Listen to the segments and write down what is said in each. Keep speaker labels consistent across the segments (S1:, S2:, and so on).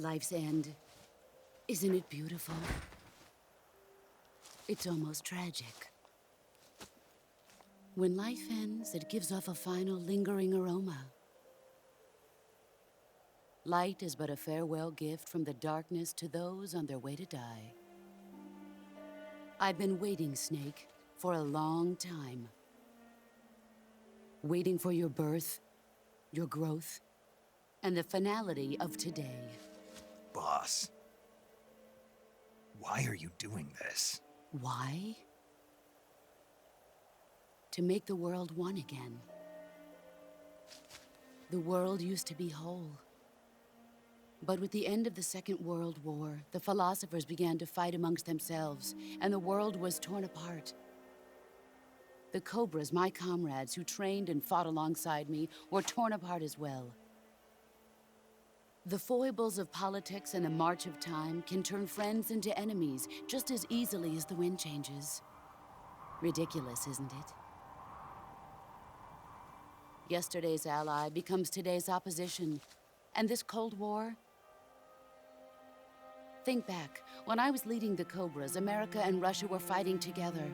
S1: Life's end. Isn't it beautiful? It's almost tragic. When life ends, it gives off a final lingering aroma. Light is but a farewell gift from the darkness to those on their way to die. I've been waiting, Snake, for a long time. Waiting for your birth, your growth, and the finality of today.
S2: Boss, why are you doing this?
S1: Why? To make the world one again. The world used to be whole. But with the end of the Second World War, the philosophers began to fight amongst themselves, and the world was torn apart. The Cobras, my comrades who trained and fought alongside me, were torn apart as well. The foibles of politics and the march of time can turn friends into enemies just as easily as the wind changes. Ridiculous, isn't it? Yesterday's ally becomes today's opposition, and this Cold War. Think back, when I was leading the Cobras, America and Russia were fighting together.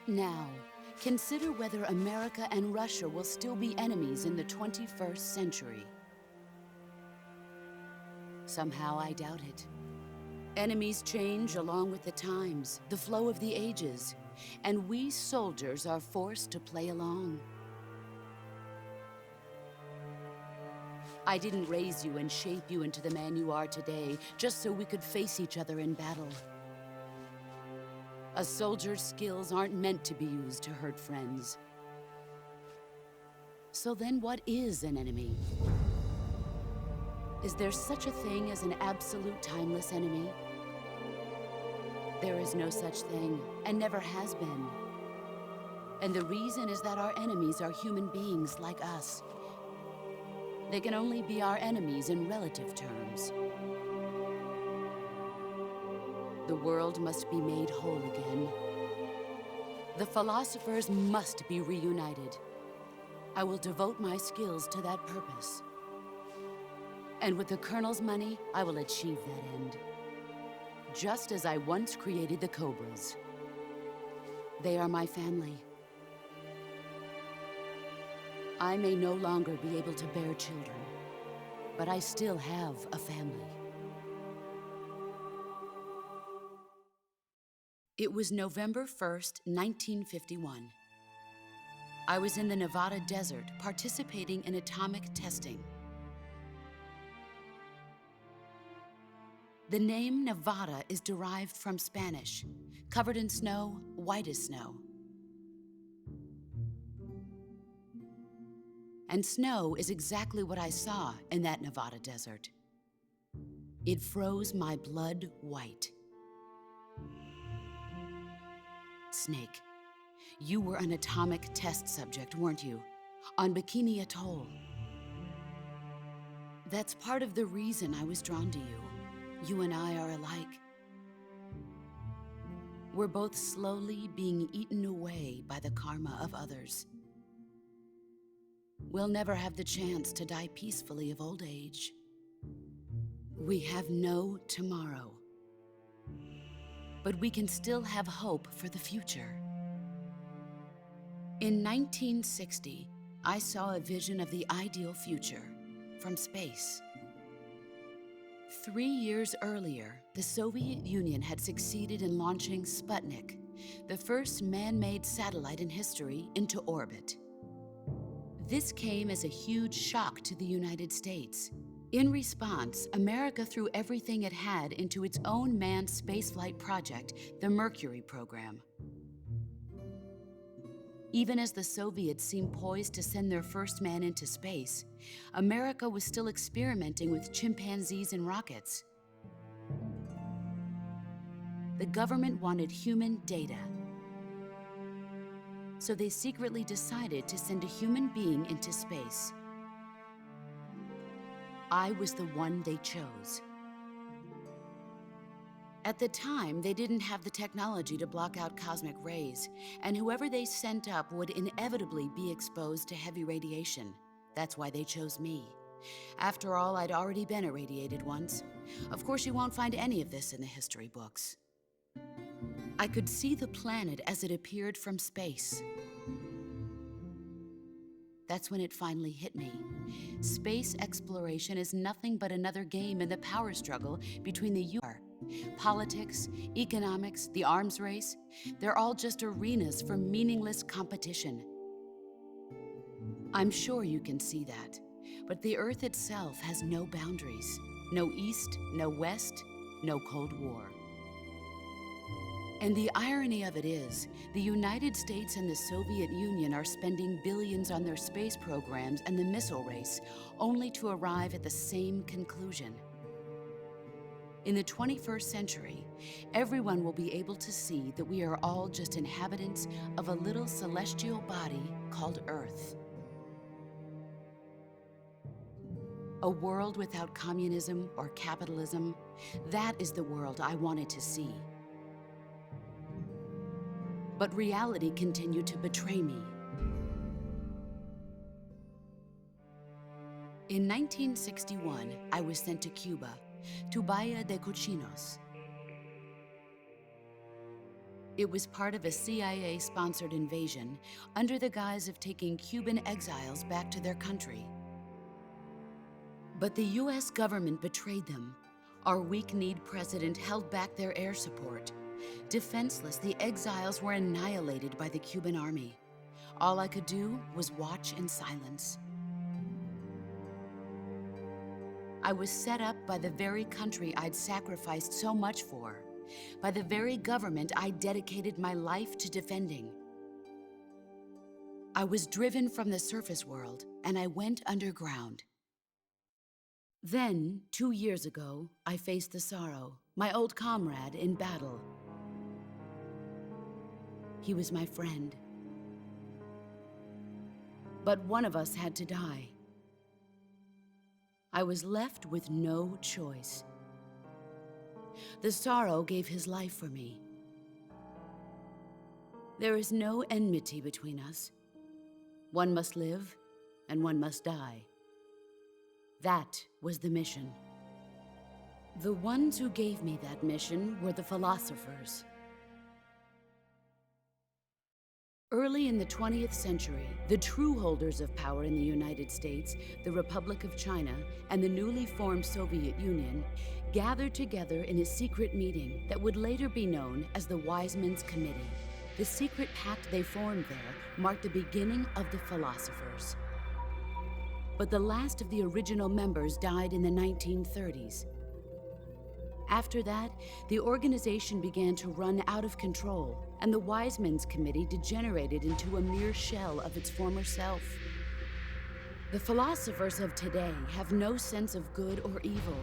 S1: Now, consider whether America and Russia will still be enemies in the 21st century. Somehow I doubt it. Enemies change along with the times, the flow of the ages, and we soldiers are forced to play along. I didn't raise you and shape you into the man you are today just so we could face each other in battle. A soldier's skills aren't meant to be used to hurt friends. So then what is an enemy? Is there such a thing as an absolute timeless enemy? There is no such thing, and never has been. And the reason is that our enemies are human beings like us. They can only be our enemies in relative terms. The world must be made whole again. The philosophers must be reunited. I will devote my skills to that purpose. And with the Colonel's money, I will achieve that end. Just as I once created the Cobras. They are my family. I may no longer be able to bear children, but I still have a family. It was November 1st, 1951. I was in the Nevada desert participating in atomic testing. The name Nevada is derived from Spanish, covered in snow, white as snow. And snow is exactly what I saw in that Nevada desert. It froze my blood white. Snake, you were an atomic test subject, weren't you? On Bikini Atoll. That's part of the reason I was drawn to you. You and I are alike. We're both slowly being eaten away by the karma of others. We'll never have the chance to die peacefully of old age. We have no tomorrow. But we can still have hope for the future. In 1960, I saw a vision of the ideal future from space. 3 years earlier, the Soviet Union had succeeded in launching Sputnik, the first man-made satellite in history, into orbit. This came as a huge shock to the United States. In response, America threw everything it had into its own manned spaceflight project, the Mercury program. Even as the Soviets seemed poised to send their first man into space, America was still experimenting with chimpanzees and rockets. The government wanted human data. So they secretly decided to send a human being into space. I was the one they chose. At the time, they didn't have the technology to block out cosmic rays, and whoever they sent up would inevitably be exposed to heavy radiation. That's why they chose me. After all, I'd already been irradiated once. Of course, you won't find any of this in the history books. I could see the planet as it appeared from space. That's when it finally hit me. Space exploration is nothing but another game in the power struggle between the URSS. Politics, economics, the arms race, they're all just arenas for meaningless competition. I'm sure you can see that, but the Earth itself has no boundaries. No East, no West, no Cold War. And the irony of it is, the United States and the Soviet Union are spending billions on their space programs and the missile race, only to arrive at the same conclusion. In the 21st century, everyone will be able to see that we are all just inhabitants of a little celestial body called Earth. A world without communism or capitalism, that is the world I wanted to see. But reality continued to betray me. In 1961, I was sent to Cuba, to Bahia de Cochinos. It was part of a CIA-sponsored invasion under the guise of taking Cuban exiles back to their country. But the US government betrayed them. Our weak-kneed president held back their air support. Defenseless, the exiles were annihilated by the Cuban army. All I could do was watch in silence. I was set up by the very country I'd sacrificed so much for, by the very government I dedicated my life to defending. I was driven from the surface world, and I went underground. Then, 2 years ago, I faced the sorrow, my old comrade in battle. He was my friend. But one of us had to die. I was left with no choice. The sorrow gave his life for me. There is no enmity between us. One must live, and one must die. That was the mission. The ones who gave me that mission were the philosophers. Early in the 20th century, the true holders of power in the United States, the Republic of China, and the newly formed Soviet Union gathered together in a secret meeting that would later be known as the Wise Men's Committee. The secret pact they formed there marked the beginning of the philosophers. But the last of the original members died in the 1930s. After that, the organization began to run out of control, and the Wise Men's Committee degenerated into a mere shell of its former self. The philosophers of today have no sense of good or evil.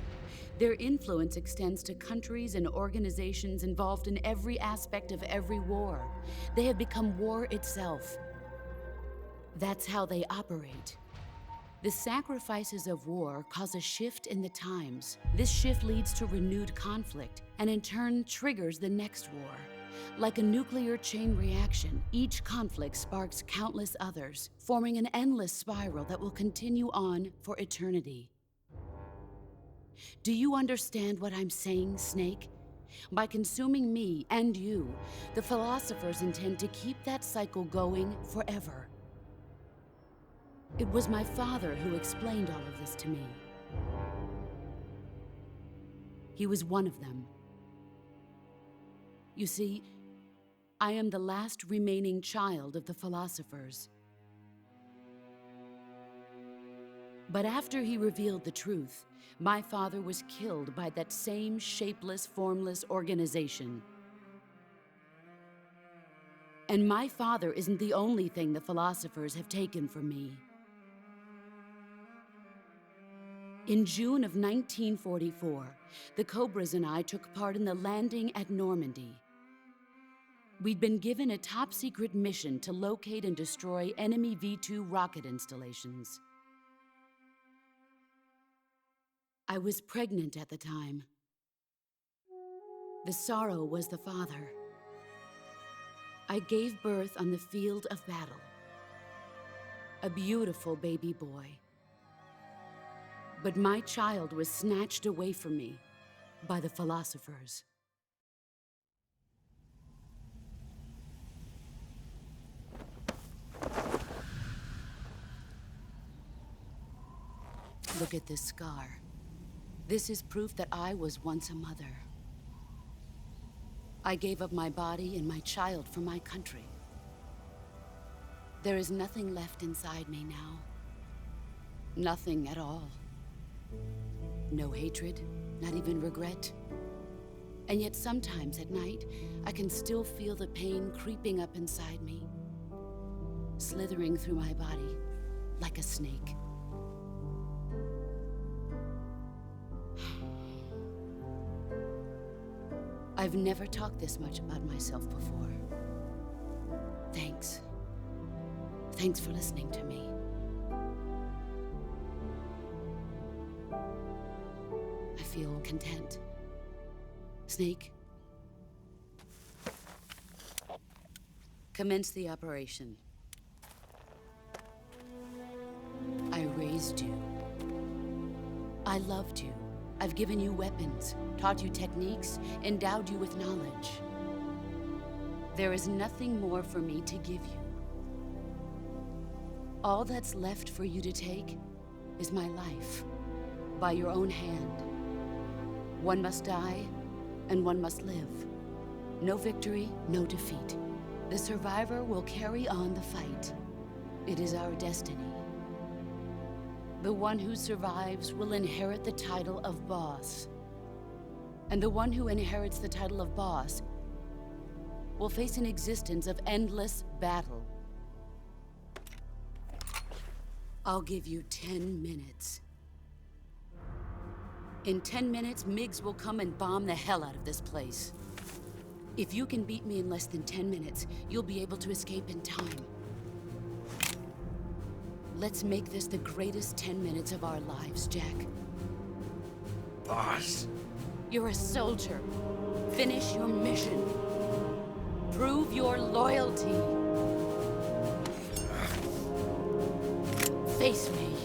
S1: Their influence extends to countries and organizations involved in every aspect of every war. They have become war itself. That's how they operate. The sacrifices of war cause a shift in the times. This shift leads to renewed conflict, and in turn triggers the next war. Like a nuclear chain reaction, each conflict sparks countless others, forming an endless spiral that will continue on for eternity. Do you understand what I'm saying, Snake? By consuming me and you, the philosophers intend to keep that cycle going forever. It was my father who explained all of this to me. He was one of them. You see, I am the last remaining child of the philosophers. But after he revealed the truth, my father was killed by that same shapeless, formless organization. And my father isn't the only thing the philosophers have taken from me. In June of 1944, the Cobras and I took part in the landing at Normandy. We'd been given a top-secret mission to locate and destroy enemy V-2 rocket installations. I was pregnant at the time. The sorrow was the father. I gave birth on the field of battle. A beautiful baby boy. But my child was snatched away from me by the philosophers. Look at this scar. This is proof that I was once a mother. I gave up my body and my child for my country. There is nothing left inside me now. Nothing at all. No hatred, not even regret. And yet sometimes at night, I can still feel the pain creeping up inside me, slithering through my body like a snake. I've never talked this much about myself before. Thanks. Thanks for listening to me. I feel content. Snake, commence the operation. I raised you. I loved you. I've given you weapons, taught you techniques, endowed you with knowledge. There is nothing more for me to give you. All that's left for you to take is my life, by your own hand. One must die, and one must live. No victory, no defeat. The survivor will carry on the fight. It is our destiny. The one who survives will inherit the title of boss. And the one who inherits the title of boss will face an existence of endless battle. I'll give you 10 minutes. In 10 minutes, MiGs will come and bomb the hell out of this place. If you can beat me in less than 10 minutes, you'll be able to escape in time. Let's make this the greatest 10 minutes of our lives, Jack.
S2: Boss.
S1: You're a soldier. Finish your mission. Prove your loyalty. Face me.